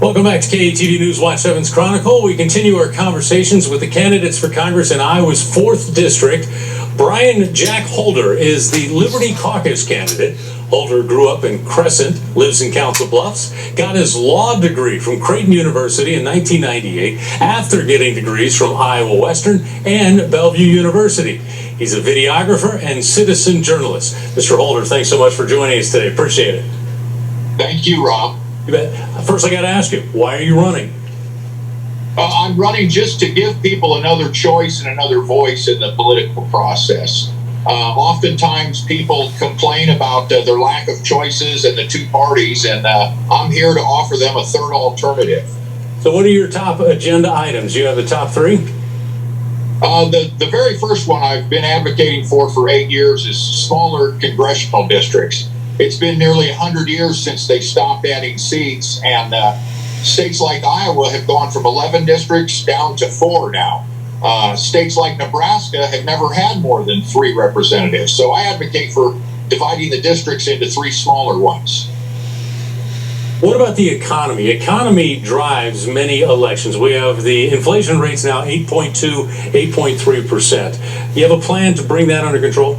Welcome back to KETV News Watch 7's Chronicle. We continue our conversations with the candidates for Congress in Iowa's 4th District. Bryan Jack Holder is the Liberty Caucus candidate. Holder grew up in Crescent, lives in Council Bluffs, got his law degree from Creighton University in 1998 after getting degrees from Iowa-Western and Bellevue University. He's a videographer and citizen journalist. Mr. Holder, thanks so much for joining us today. Appreciate it. Thank you, Rob. You bet. First, I got to ask you, why are you running? I'm running just to give people another choice and another voice in the political process. Oftentimes, people complain about their lack of choices and the two parties, and I'm here to offer them a third alternative. So what are your top agenda items? You have the top three? The very first one I've been advocating for 8 years is smaller congressional districts. It's been nearly 100 years since they stopped adding seats, and states like Iowa have gone from 11 districts down to 4 now. States like Nebraska have never had more than 3 representatives. So I advocate for dividing the districts into 3 smaller ones. What about the economy? Economy drives many elections. We have the inflation rates now 8.2, 8.3%. You have a plan to bring that under control?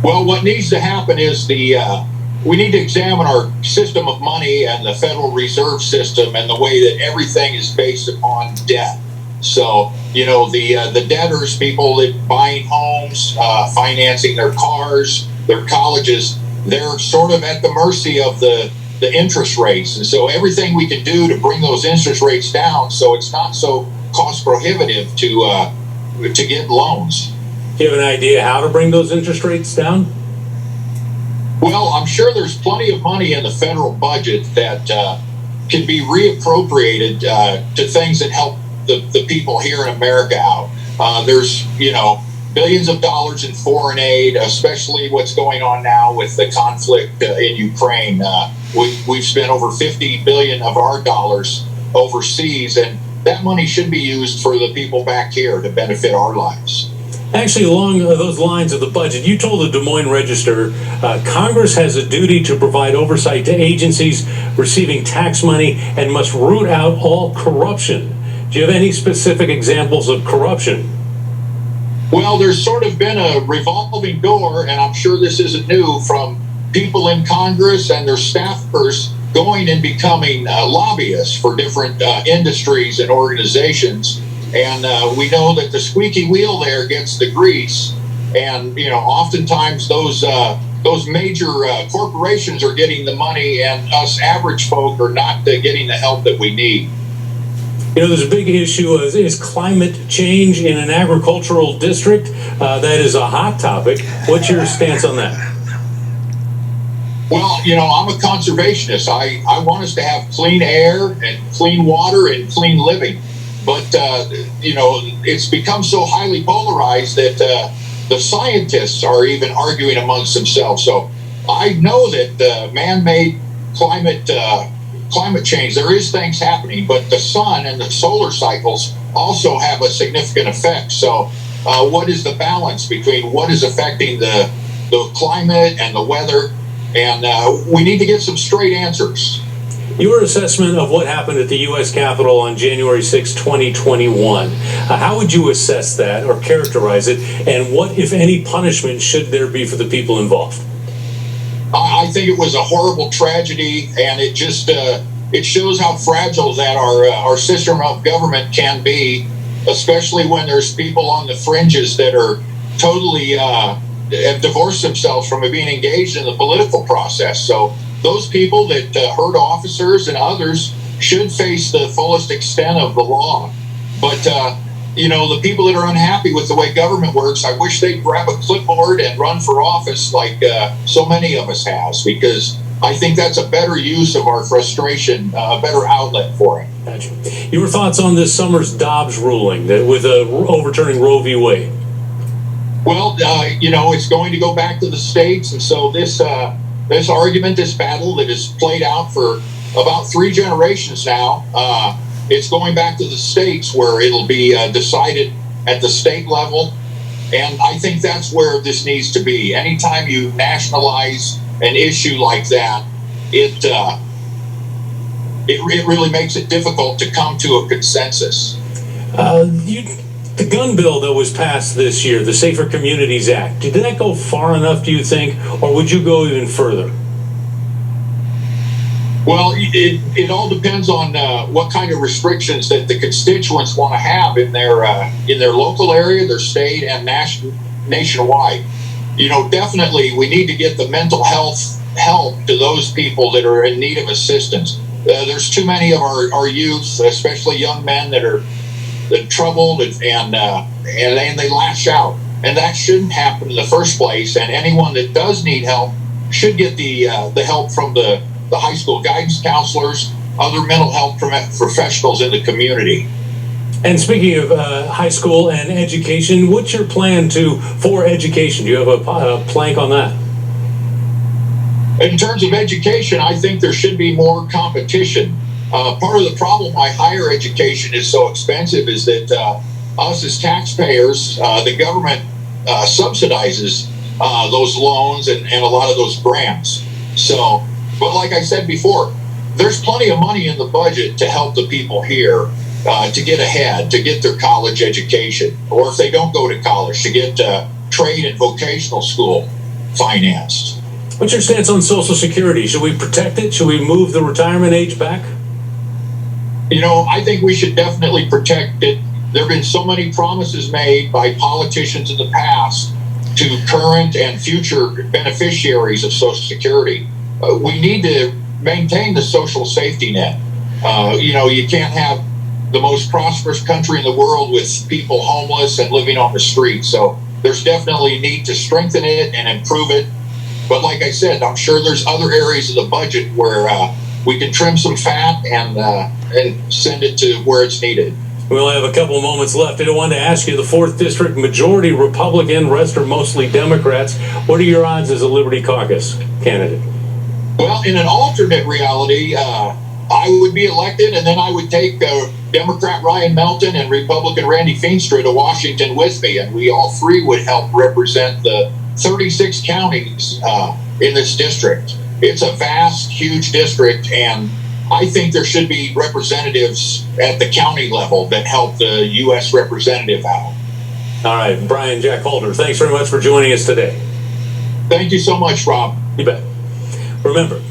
Well, what needs to happen is we need to examine our system of money and the Federal Reserve System and the way that everything is based upon debt. So, the debtors, people that buying homes, financing their cars, their colleges, they're sort of at the mercy of the interest rates. And so everything we can do to bring those interest rates down so it's not so cost prohibitive to get loans. Do you have an idea how to bring those interest rates down? Well, I'm sure there's plenty of money in the federal budget that can be reappropriated to things that help the people here in America out. There's, billions of dollars in foreign aid, especially what's going on now with the conflict in Ukraine. We've spent over $50 billion of our dollars overseas, and that money should be used for the people back here to benefit our lives. Actually, along those lines of the budget, you told the Des Moines Register Congress has a duty to provide oversight to agencies receiving tax money and must root out all corruption. Do you have any specific examples of corruption? Well, there's sort of been a revolving door, and I'm sure this isn't new, from people in Congress and their staffers going and becoming lobbyists for different industries and organizations. And we know that the squeaky wheel there gets the grease. And, oftentimes those major corporations are getting the money, and us average folk are not getting the help that we need. There's a big issue is climate change in an agricultural district. That is a hot topic. What's your stance on that? Well, I'm a conservationist. I want us to have clean air and clean water and clean living. But, it's become so highly polarized that the scientists are even arguing amongst themselves. So I know that man-made climate change, there is things happening, but the sun and the solar cycles also have a significant effect. So what is the balance between what is affecting the climate and the weather? And we need to get some straight answers. Your assessment of what happened at the U.S. Capitol on January 6, 2021, how would you assess that or characterize it? And what, if any, punishment should there be for the people involved? I think it was a horrible tragedy, and it just it shows how fragile that our system of government can be, especially when there's people on the fringes that are totally have divorced themselves from being engaged in the political process. So those people that hurt officers and others should face the fullest extent of the law. But, the people that are unhappy with the way government works, I wish they'd grab a clipboard and run for office like so many of us has, because I think that's a better use of our frustration, a better outlet for it. Gotcha. Your thoughts on this summer's Dobbs ruling with overturning Roe v. Wade? Well, it's going to go back to the states, and so this argument, this battle that has played out for about 3 generations now, it's going back to the states where it'll be decided at the state level. And I think that's where this needs to be. Anytime you nationalize an issue like that, it really makes it difficult to come to a consensus. The gun bill that was passed this year, the Safer Communities Act, did that go far enough, do you think, or would you go even further? Well, it all depends on what kind of restrictions that the constituents want to have in their local area, their state, and nationwide. Definitely we need to get the mental health help to those people that are in need of assistance. There's too many of our youth, especially young men, that are troubled and they lash out, and that shouldn't happen in the first place. And anyone that does need help should get the help from the high school guidance counselors, other mental health professionals in the community. And speaking of high school and education, what's your plan for education? Do you have a plank on that? In terms of education, I think there should be more competition. Part of the problem why higher education is so expensive is that us as taxpayers, the government subsidizes those loans and a lot of those grants. So, but like I said before, there's plenty of money in the budget to help the people here to get ahead, to get their college education, or if they don't go to college, to get trade and vocational school financed. What's your stance on Social Security? Should we protect it? Should we move the retirement age back? I think we should definitely protect it. There have been so many promises made by politicians in the past to current and future beneficiaries of Social Security. We need to maintain the social safety net. You can't have the most prosperous country in the world with people homeless and living on the street. So there's definitely need to strengthen it and improve it. But like I said, I'm sure there's other areas of the budget where we can trim some fat and send it to where it's needed. We only have a couple of moments left. I wanted to ask you, the 4th District, majority Republican, rest are mostly Democrats. What are your odds as a Liberty Caucus candidate? Well, in an alternate reality, I would be elected, and then I would take Democrat Ryan Melton and Republican Randy Feenstra to Washington with me, and we all three would help represent the 36 counties in this district. It's a vast, huge district, and I think there should be representatives at the county level that help the U.S. representative out. All right, Bryan Jack Holder, thanks very much for joining us today. Thank you so much, Rob. You bet. Remember,